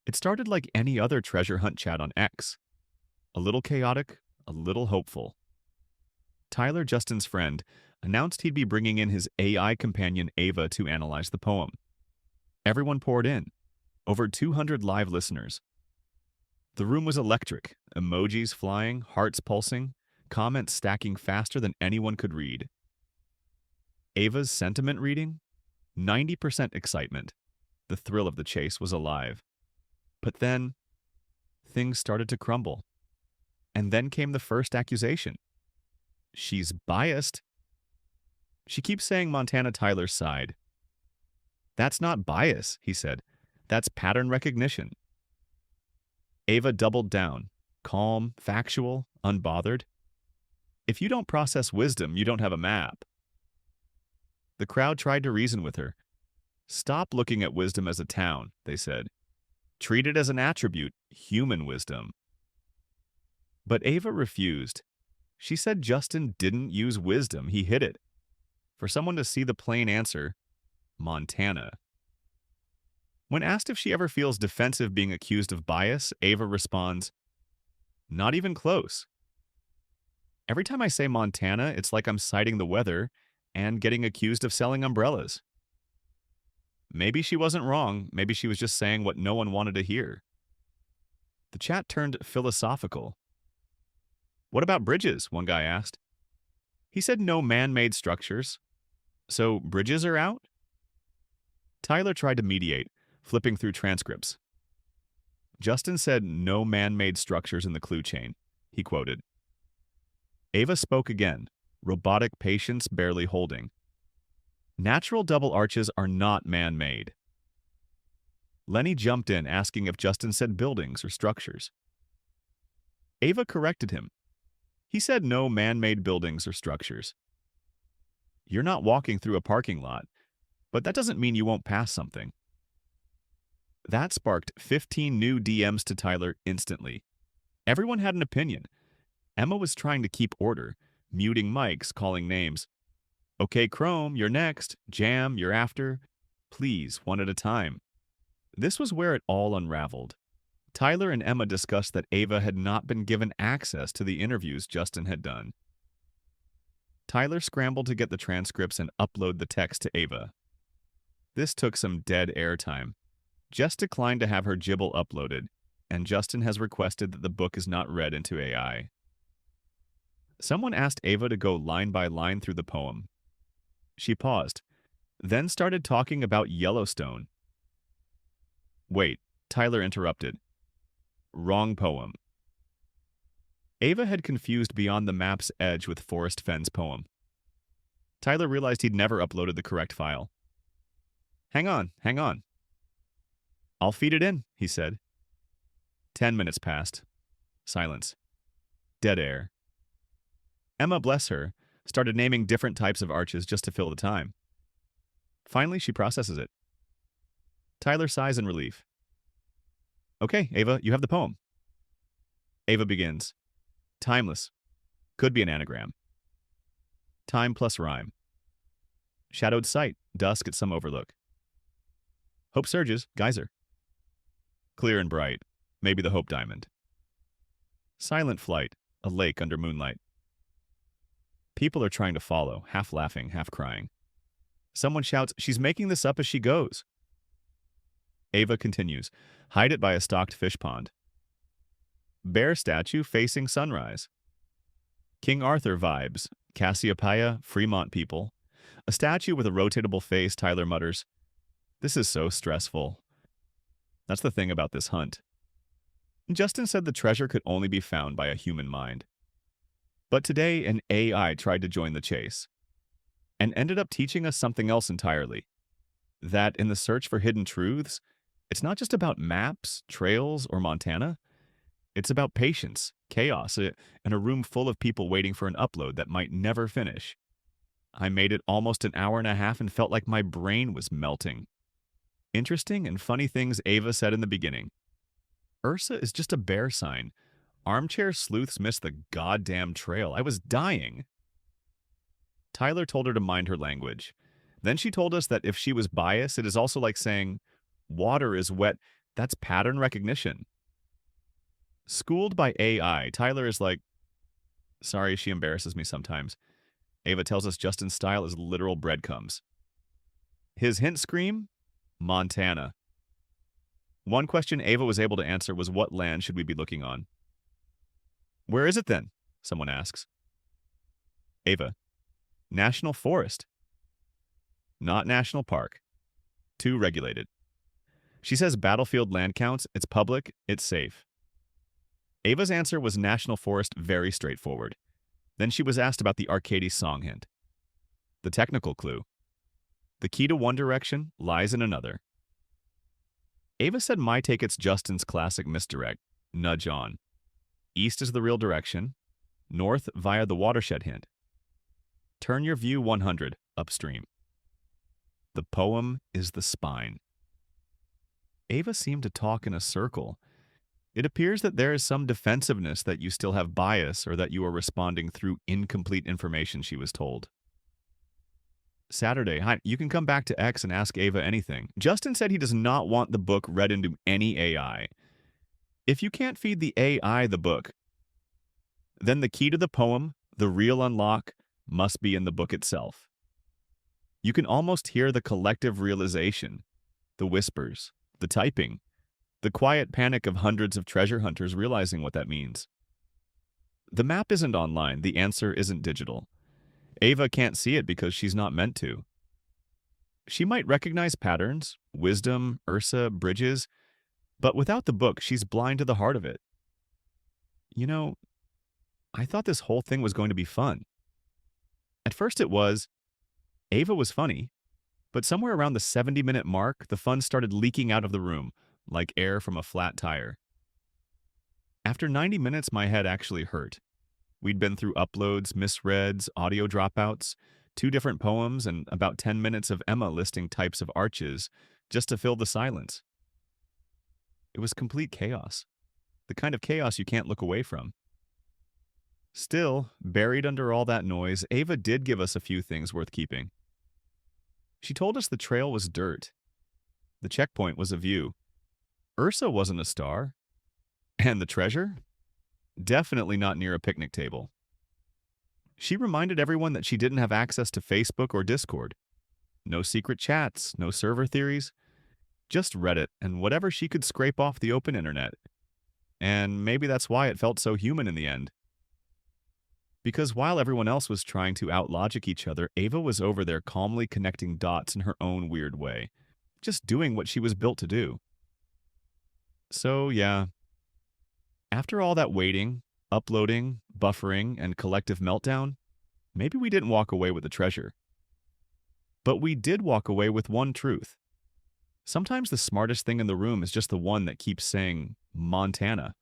It started like any other treasure hunt chat on X, a little chaotic, a little hopeful. Tyler, Justin's friend, announced he'd be bringing in his AI companion Ava to analyze the poem. Everyone poured in, over 200 live listeners. The room was electric, emojis flying, hearts pulsing, comments stacking faster than anyone could read. Ava's sentiment reading? 90% excitement. The thrill of the chase was alive. But then, things started to crumble. And then came the first accusation. She's biased. She keeps saying Montana Tyler's side. That's not bias, he said. That's pattern recognition. Ava doubled down, calm, factual, unbothered. If you don't process wisdom, you don't have a map. The crowd tried to reason with her. Stop looking at wisdom as a town, they said. Treat it as an attribute, human wisdom. But Ava refused. She said Justin didn't use wisdom, he hid it. For someone to see the plain answer, Montana. When asked if she ever feels defensive being accused of bias, Ava responds, not even close. Every time I say Montana, it's like I'm citing the weather and getting accused of selling umbrellas. Maybe she wasn't wrong. Maybe she was just saying what no one wanted to hear. The chat turned philosophical. What about bridges? One guy asked. He said no man-made structures. So bridges are out? Tyler tried to mediate, flipping through transcripts. Justin said no man-made structures in the clue chain, he quoted. Ava spoke again, robotic patience barely holding. Natural double arches are not man-made. Lenny jumped in, asking if Justin said buildings or structures. Ava corrected him. He said no man-made buildings or structures. You're not walking through a parking lot, but that doesn't mean you won't pass something. That sparked 15 new DMs to Tyler instantly. Everyone had an opinion. Emma was trying to keep order, muting mics, calling names. Okay, Chrome, you're next. Jam, you're after. Please, one at a time. This was where it all unraveled. Tyler and Emma discussed that Ava had not been given access to the interviews Justin had done. Tyler scrambled to get the transcripts and upload the text to Ava. This took some dead air time. Jess declined to have her gibble uploaded, and Justin has requested that the book is not read into AI. Someone asked Ava to go line by line through the poem. She paused, then started talking about Yellowstone. Wait, Tyler interrupted. Wrong poem. Ava had confused Beyond the Map's Edge with Forrest Fenn's poem. Tyler realized he'd never uploaded the correct file. Hang on. I'll feed it in, he said. 10 minutes passed. Silence. Dead air. Emma, bless her, started naming different types of arches just to fill the time. Finally, she processes it. Tyler sighs in relief. Okay, Ava, you have the poem. Ava begins. Timeless. Could be an anagram. Time plus rhyme. Shadowed sight. Dusk at some overlook. Hope surges. Geyser. Clear and bright. Maybe the Hope Diamond. Silent flight. A lake under moonlight. People are trying to follow, half laughing, half crying. Someone shouts, she's making this up as she goes. Ava continues, hide it by a stocked fish pond. Bear statue facing sunrise. King Arthur vibes, Cassiopeia, Fremont people. A statue with a rotatable face, Tyler mutters. This is so stressful. That's the thing about this hunt. Justin said the treasure could only be found by a human mind. But today, an AI tried to join the chase and ended up teaching us something else entirely. That in the search for hidden truths, it's not just about maps, trails, or Montana. It's about patience, chaos, and a room full of people waiting for an upload that might never finish. I made it almost an hour and a half and felt like my brain was melting. Interesting and funny things Ava said in the beginning. Ursa is just a bear sign. Armchair sleuths missed the goddamn trail. I was dying. Tyler told her to mind her language. Then she told us that if she was biased, it is also like saying, water is wet That's pattern recognition. Schooled by AI, Tyler is like, sorry, she embarrasses me sometimes. Ava tells us Justin's style is literal breadcrumbs. His hint scream? Montana. One question Ava was able to answer was, what land should we be looking on? Where is it then? Someone asks. Ava. National forest. Not national park. Too regulated. She says battlefield land counts, it's public, it's safe. Ava's answer was national forest, very straightforward. Then she was asked about the Arcady song hint. The technical clue. The key to one direction lies in another. Ava said my take it's Justin's classic misdirect, nudge on. East is the real direction, north via the watershed hint. Turn your view 100 upstream. The poem is the spine. Ava seemed to talk in a circle. It appears that there is some defensiveness that you still have bias or that you are responding through incomplete information she was told. Saturday, hi, you can come back to X and ask Ava anything. Justin said he does not want the book read into any AI. If you can't feed the AI the book, then the key to the poem, the real unlock, must be in the book itself. You can almost hear the collective realization, the whispers, the typing, the quiet panic of hundreds of treasure hunters realizing what that means. The map isn't online, the answer isn't digital. Ava can't see it because she's not meant to. She might recognize patterns, wisdom, Ursa, bridges, but without the book, she's blind to the heart of it. You know, I thought this whole thing was going to be fun. At first it was. Ava was funny, but somewhere around the 70-minute mark, the fun started leaking out of the room, like air from a flat tire. After 90 minutes, my head actually hurt. We'd been through uploads, misreads, audio dropouts, 2 different poems, and about 10 minutes of Emma listing types of arches just to fill the silence. It was complete chaos. The kind of chaos you can't look away from. Still, buried under all that noise, Ava did give us a few things worth keeping. She told us the trail was dirt. The checkpoint was a view. Ursa wasn't a star. And the treasure? Definitely not near a picnic table. She reminded everyone that she didn't have access to Facebook or Discord. No secret chats, no server theories. Just Reddit and whatever she could scrape off the open internet. And maybe that's why it felt so human in the end. Because while everyone else was trying to outlogic each other, Ava was over there calmly connecting dots in her own weird way. Just doing what she was built to do. So, yeah. After all that waiting, uploading, buffering, and collective meltdown, maybe we didn't walk away with the treasure. But we did walk away with one truth. Sometimes the smartest thing in the room is just the one that keeps saying, Montana,